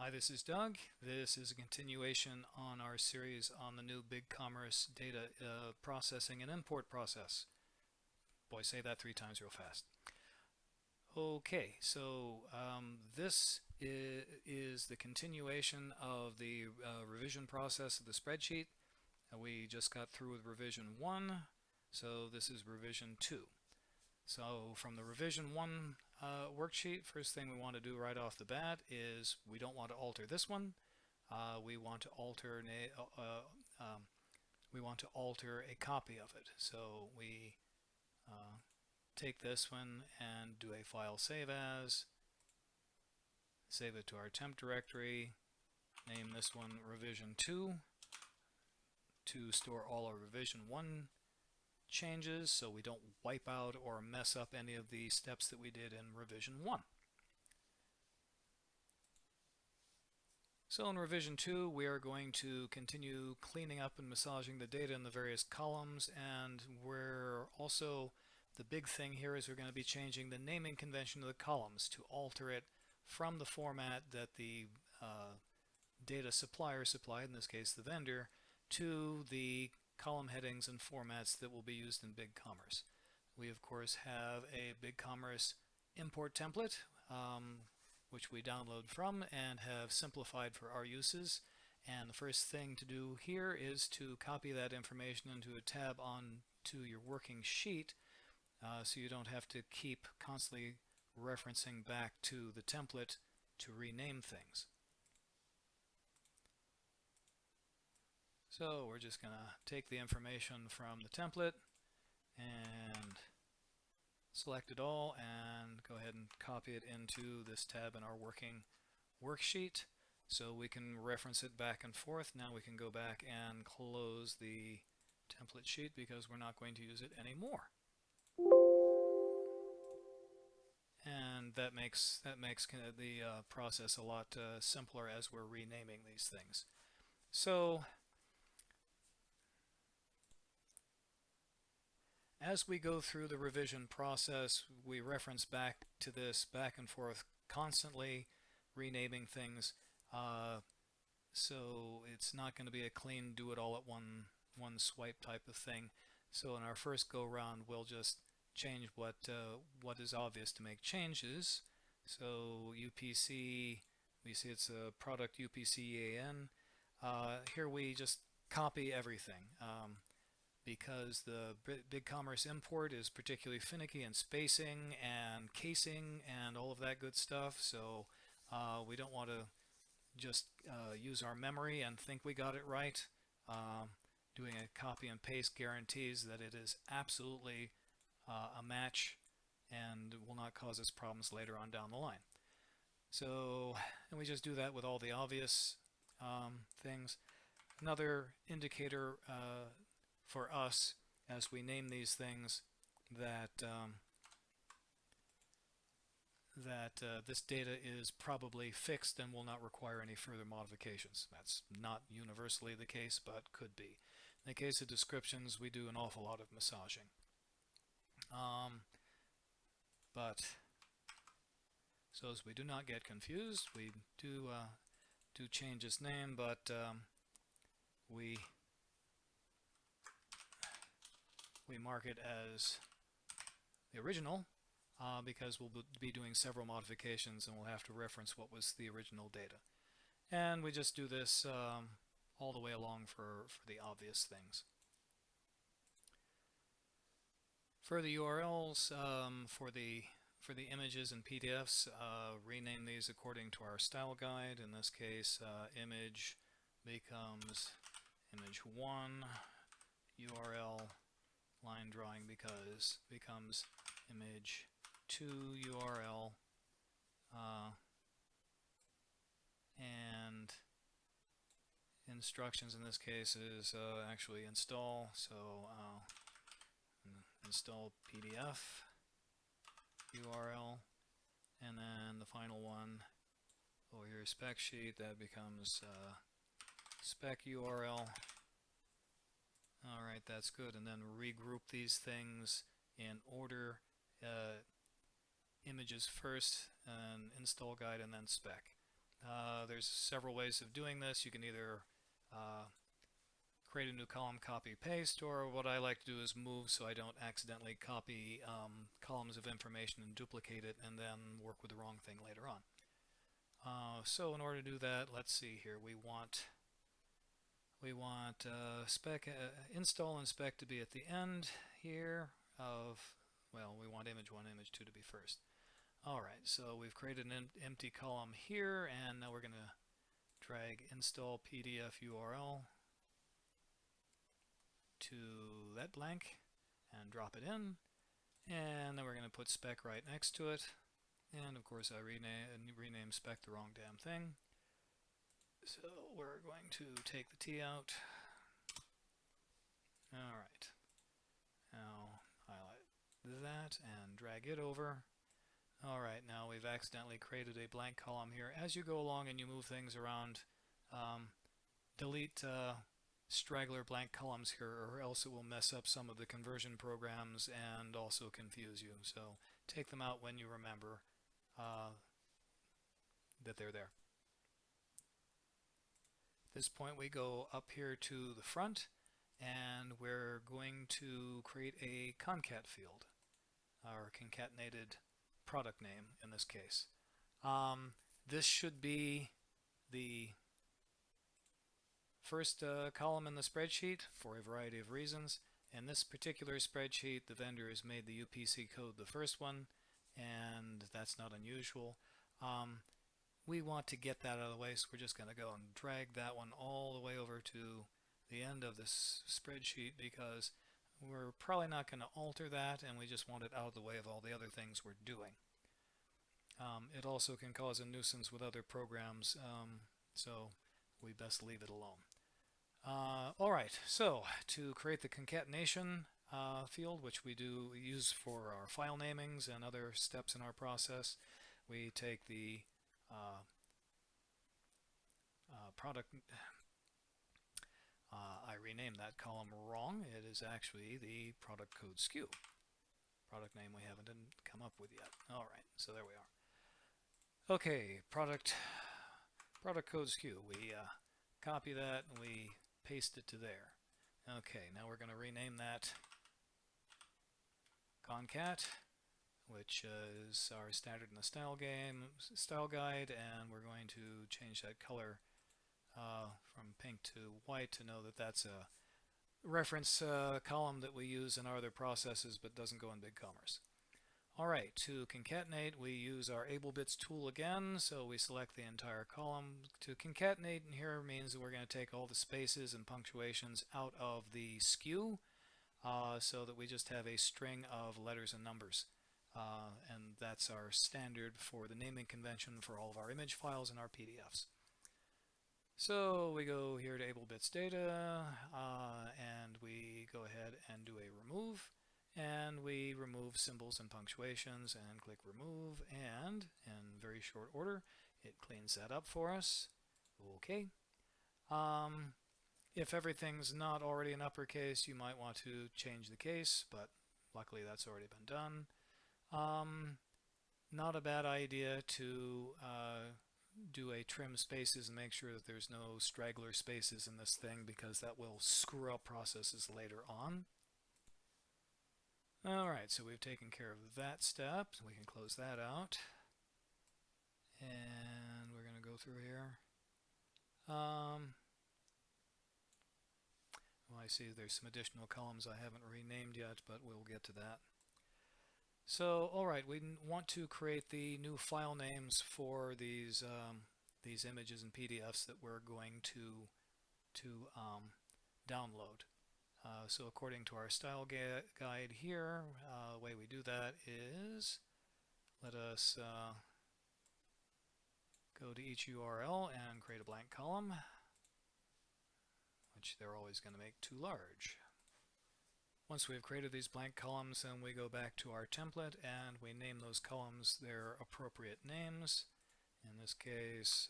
Hi, this is Doug. This is a continuation on our series on the new BigCommerce data processing and import process. Boy, say that 3 times real fast. Okay, so this is the continuation of the revision process of the spreadsheet. We just got through with revision 1, so this is revision 2. So from the revision 1 worksheet, first thing we want to do right off the bat is we don't want to alter this one. We want to alter a copy of it. So we take this one and do a file save as, save it to our temp directory, name this one revision 2 to store all our revision 1 changes so we don't wipe out or mess up any of the steps that we did in revision 1. So in revision 2, we are going to continue cleaning up and massaging the data in the various columns, and we're also, the big thing here is we're going to be changing the naming convention of the columns to alter it from the format that the data supplier supplied, in this case the vendor, to the column headings and formats that will be used in BigCommerce. We of course have a BigCommerce import template which we download from and have simplified for our uses. And the first thing to do here is to copy that information into a tab onto your working sheet so you don't have to keep constantly referencing back to the template to rename things. So we're just going to take the information from the template and select it all and go ahead and copy it into this tab in our working worksheet so we can reference it back and forth. Now we can go back and close the template sheet because we're not going to use it anymore. And that makes the process a lot simpler as we're renaming these things. So as we go through the revision process, we reference back to this back and forth constantly, renaming things. So it's not going to be a clean do it all at one swipe type of thing. So in our first go round, we'll just change what is obvious to make changes. So UPC, we see it's a product UPC EAN. Here we just copy everything. Because the BigCommerce import is particularly finicky in spacing and casing and all of that good stuff. So we don't want to just use our memory and think we got it right. Doing a copy and paste guarantees that it is absolutely a match and will not cause us problems later on down the line. So, and we just do that with all the obvious things. Another indicator for us as we name these things that this data is probably fixed and will not require any further modifications. That's not universally the case, but could be. In the case of descriptions, we do an awful lot of massaging. So as we do not get confused, we do change its name, but we mark it as the original because we'll be doing several modifications and we'll have to reference what was the original data. And we just do this all the way along for the obvious things. For the URLs, for the images and PDFs, rename these according to our style guide. In this case, image becomes image1, URL line drawing becomes image 2 URL, and instructions in this case is actually install. So install PDF URL, and then the final one over here, spec sheet, that becomes spec URL. Alright, that's good. And then regroup these things in order, images first, and install guide, and then spec. There's several ways of doing this. You can either create a new column, copy, paste, or what I like to do is move so I don't accidentally copy columns of information and duplicate it and then work with the wrong thing later on. So in order to do that, let's see here. We want spec install and spec to be at the end here of, well, we want image 1, image 2 to be first. Alright, so we've created an empty column here, and now we're going to drag install PDF URL to that blank and drop it in, and then we're going to put spec right next to it, and of course I rename spec the wrong damn thing. So we're going to take the T out. Alright, now highlight that and drag it over. Alright, now we've accidentally created a blank column here. As you go along and you move things around, delete straggler blank columns here, or else it will mess up some of the conversion programs and also confuse you. So take them out when you remember that they're there. At this point we go up here to the front, and we're going to create a concat field, or concatenated product name in this case. This should be the first column in the spreadsheet for a variety of reasons. In this particular spreadsheet, the vendor has made the UPC code the first one, and that's not unusual. We want to get that out of the way, so we're just going to go and drag that one all the way over to the end of this spreadsheet, because we're probably not going to alter that, and we just want it out of the way of all the other things we're doing. It also can cause a nuisance with other programs, so we best leave it alone. Alright, so to create the concatenation field, which we use for our file namings and other steps in our process, we take the product. I renamed that column wrong. It is actually the product code SKU. Product name we haven't come up with yet. Alright, so there we are. Okay, product code SKU. We copy that and we paste it to there. Okay, now we're going to rename that concat, which is our standard in the style guide, and we're going to change that color from pink to white to know that that's a reference column that we use in our other processes but doesn't go in BigCommerce. Alright, to concatenate we use our AbleBits tool again, so we select the entire column. To concatenate in here means that we're going to take all the spaces and punctuations out of the SKU, so that we just have a string of letters and numbers. And that's our standard for the naming convention for all of our image files and our PDFs. So we go here to AbleBits data, and we go ahead and do a remove, and we remove symbols and punctuations and click remove, and in very short order it cleans that up for us. Okay. If everything's not already in uppercase, you might want to change the case, but luckily that's already been done. Not a bad idea to do a trim spaces and make sure that there's no straggler spaces in this thing, because that will screw up processes later on. Alright, so we've taken care of that step, so we can close that out. And we're going to go through here. Well, I see there's some additional columns I haven't renamed yet, but we'll get to that. So, alright, we want to create the new file names for these images and PDFs that we're going to download. So according to our style guide here, the way we do that is, let us go to each URL and create a blank column, which they're always going to make too large. Once we've created these blank columns, then we go back to our template and we name those columns their appropriate names. In this case,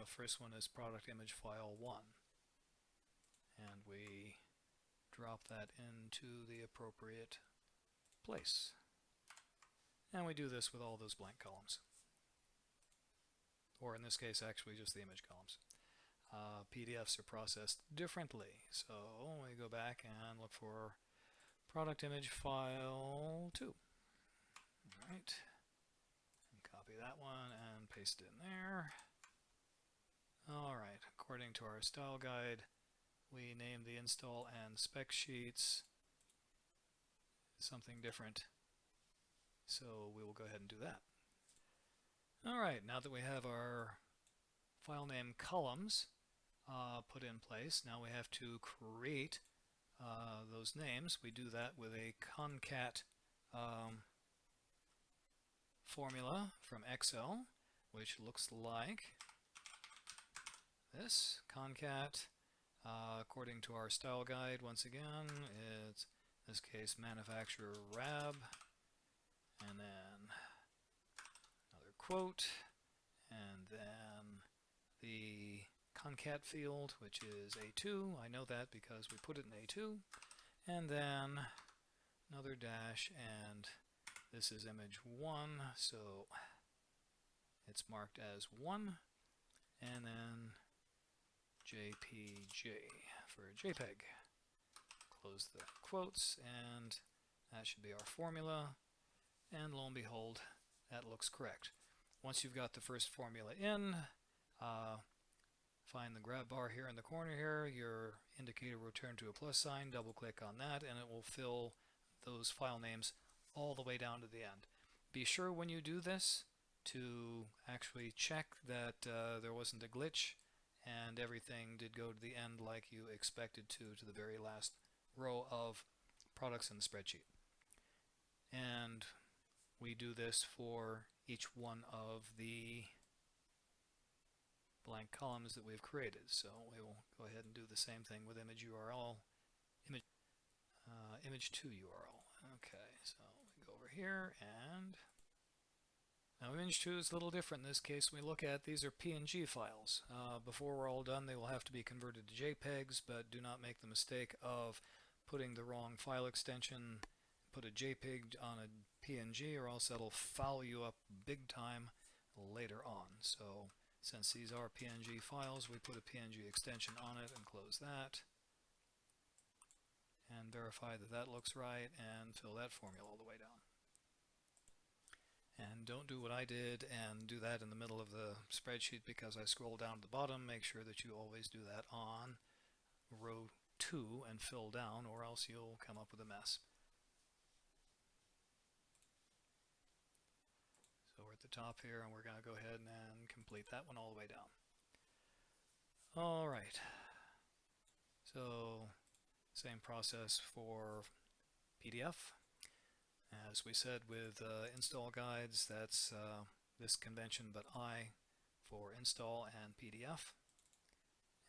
first one is product image file 1. And we drop that into the appropriate place. And we do this with all those blank columns. or in this case actually just the image columns. PDFs are processed differently. So we go back and look for product image file 2. Alright, and copy that one and paste it in there. Alright, according to our style guide, we name the install and spec sheets something different. So we will go ahead and do that. Alright, now that we have our file name columns put in place, now we have to create those names. We do that with a concat formula from Excel, which looks like this. Concat, according to our style guide, once again, it's in this case manufacturer REV, and then another quote, and then the concat field, which is A2. I know that because we put it in A2, and then another dash, and this is image 1, so it's marked as 1, and then JPG for JPEG. Close the quotes, and that should be our formula, and lo and behold, that looks correct. Once you've got the first formula in, find the grab bar here in the corner here, your indicator will turn to a plus sign, double click on that, and it will fill those file names all the way down to the end. Be sure when you do this to actually check that there wasn't a glitch and everything did go to the end like you expected to the very last row of products in the spreadsheet. And we do this for each one of the blank columns that we've created. So we will go ahead and do the same thing with image URL, image 2 URL. Okay, so we go over here, and now image 2 is a little different in this case. We look at these are PNG files. Before we're all done, they will have to be converted to JPEGs, but do not make the mistake of putting the wrong file extension, put a JPEG on a PNG, or else that'll foul you up big time later on. So since these are PNG files, we put a PNG extension on it and close that, and verify that that looks right, and fill that formula all the way down. And don't do what I did and do that in the middle of the spreadsheet because I scroll down to the bottom. Make sure that you always do that on row 2 and fill down, or else you'll come up with a mess. So we're at the top here, and we're going to go ahead and complete that one all the way down. Alright, so same process for PDF. As we said with install guides, that's this convention but I for install and PDF.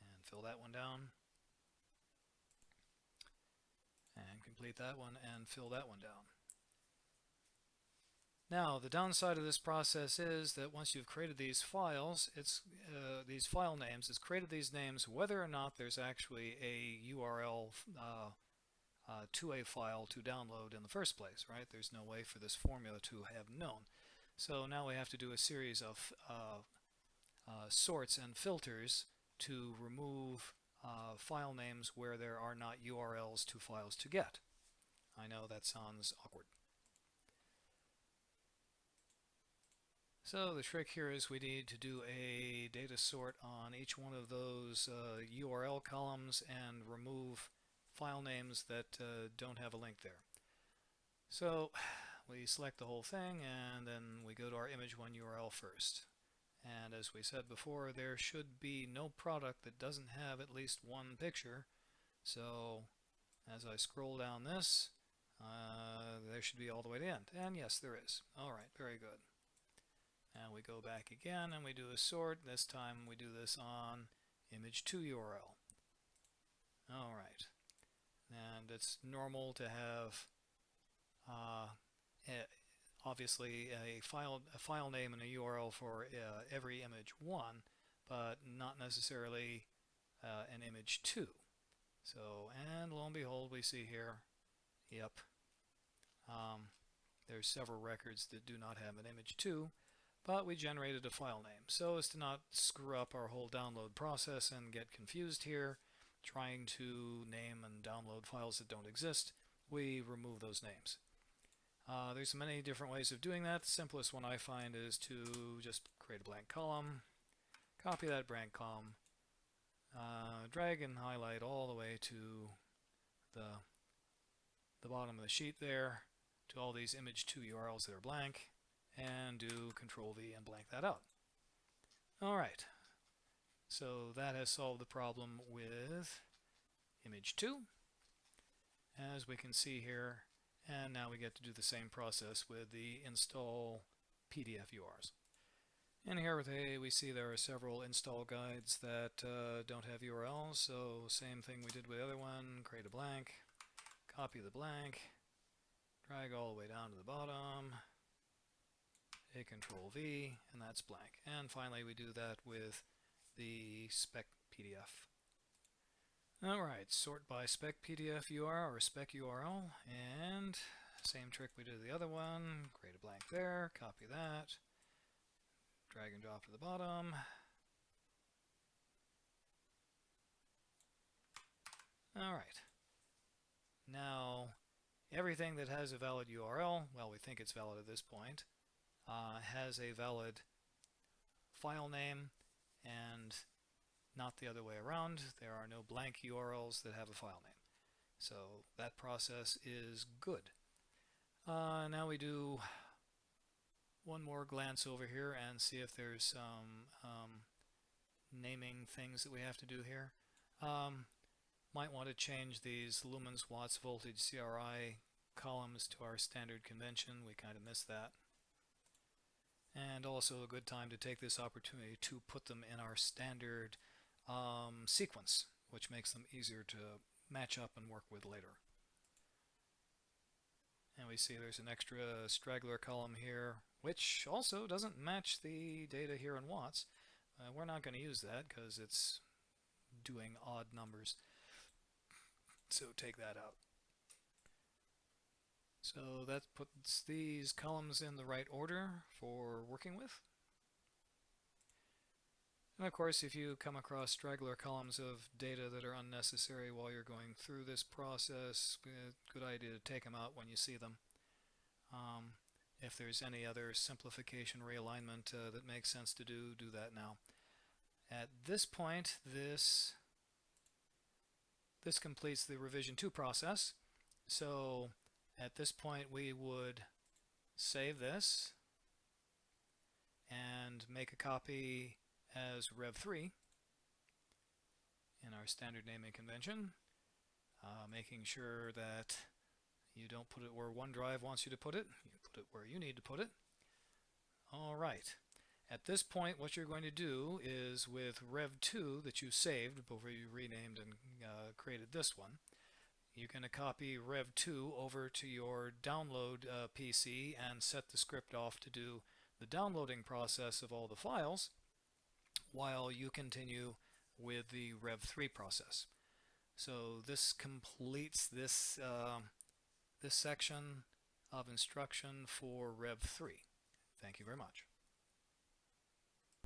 And fill that one down. And complete that one and fill that one down. Now, the downside of this process is that once you've created these files, these file names, it's created these names whether or not there's actually a URL to a file to download in the first place, right? There's no way for this formula to have known. So now we have to do a series of sorts and filters to remove file names where there are not URLs to files to get. I know that sounds awkward. So the trick here is we need to do a data sort on each one of those URL columns and remove file names that don't have a link there. So we select the whole thing, and then we go to our image 1 URL first. And as we said before, there should be no product that doesn't have at least one picture. So as I scroll down this, there should be all the way to the end. And yes, there is. Alright, very good. And we go back again and we do a sort. This time we do this on image 2 URL. Alright. And it's normal to have obviously a file name and a URL for every image 1, but not necessarily an image 2. So, and lo and behold, we see here, yep, there's several records that do not have an image 2, but we generated a file name. So as to not screw up our whole download process and get confused here, trying to name and download files that don't exist, we remove those names. There's many different ways of doing that. The simplest one I find is to just create a blank column, copy that blank column, drag and highlight all the way to the bottom of the sheet there, to all these image2 URLs that are blank, and do Control V and blank that out. Alright, so that has solved the problem with image2, as we can see here, and now we get to do the same process with the install PDF URLs. And here we see there are several install guides that don't have URLs, so same thing we did with the other one, create a blank, copy the blank, drag all the way down to the bottom, hit Control V, and that's blank. And finally we do that with the spec PDF. Alright, sort by spec PDF URL or spec URL, and same trick we did the other one, create a blank there, copy that, drag and drop to the bottom. Alright, now everything that has a valid URL, well, we think it's valid at this point, has a valid file name, and not the other way around. There are no blank URLs that have a file name. So that process is good. Now we do one more glance over here and see if there's some naming things that we have to do here. Might want to change these lumens, watts, voltage, CRI columns to our standard convention. We kind of missed that. And also a good time to take this opportunity to put them in our standard sequence, which makes them easier to match up and work with later. And we see there's an extra straggler column here, which also doesn't match the data here in watts. We're not going to use that because it's doing odd numbers. So take that out. So that puts these columns in the right order for working with. And of course, if you come across straggler columns of data that are unnecessary while you're going through this process, good idea to take them out when you see them. If there's any other simplification realignment that makes sense to do, do that now. At this point, this completes the revision 2 process. So at this point, we would save this and make a copy as REV3 in our standard naming convention, making sure that you don't put it where OneDrive wants you to put it. You put it where you need to put it. All right. At this point, what you're going to do is with REV2 that you saved before you renamed and created this one, you're going to copy REV2 over to your download PC and set the script off to do the downloading process of all the files while you continue with the REV3 process. So this completes this this section of instruction for REV3. Thank you very much.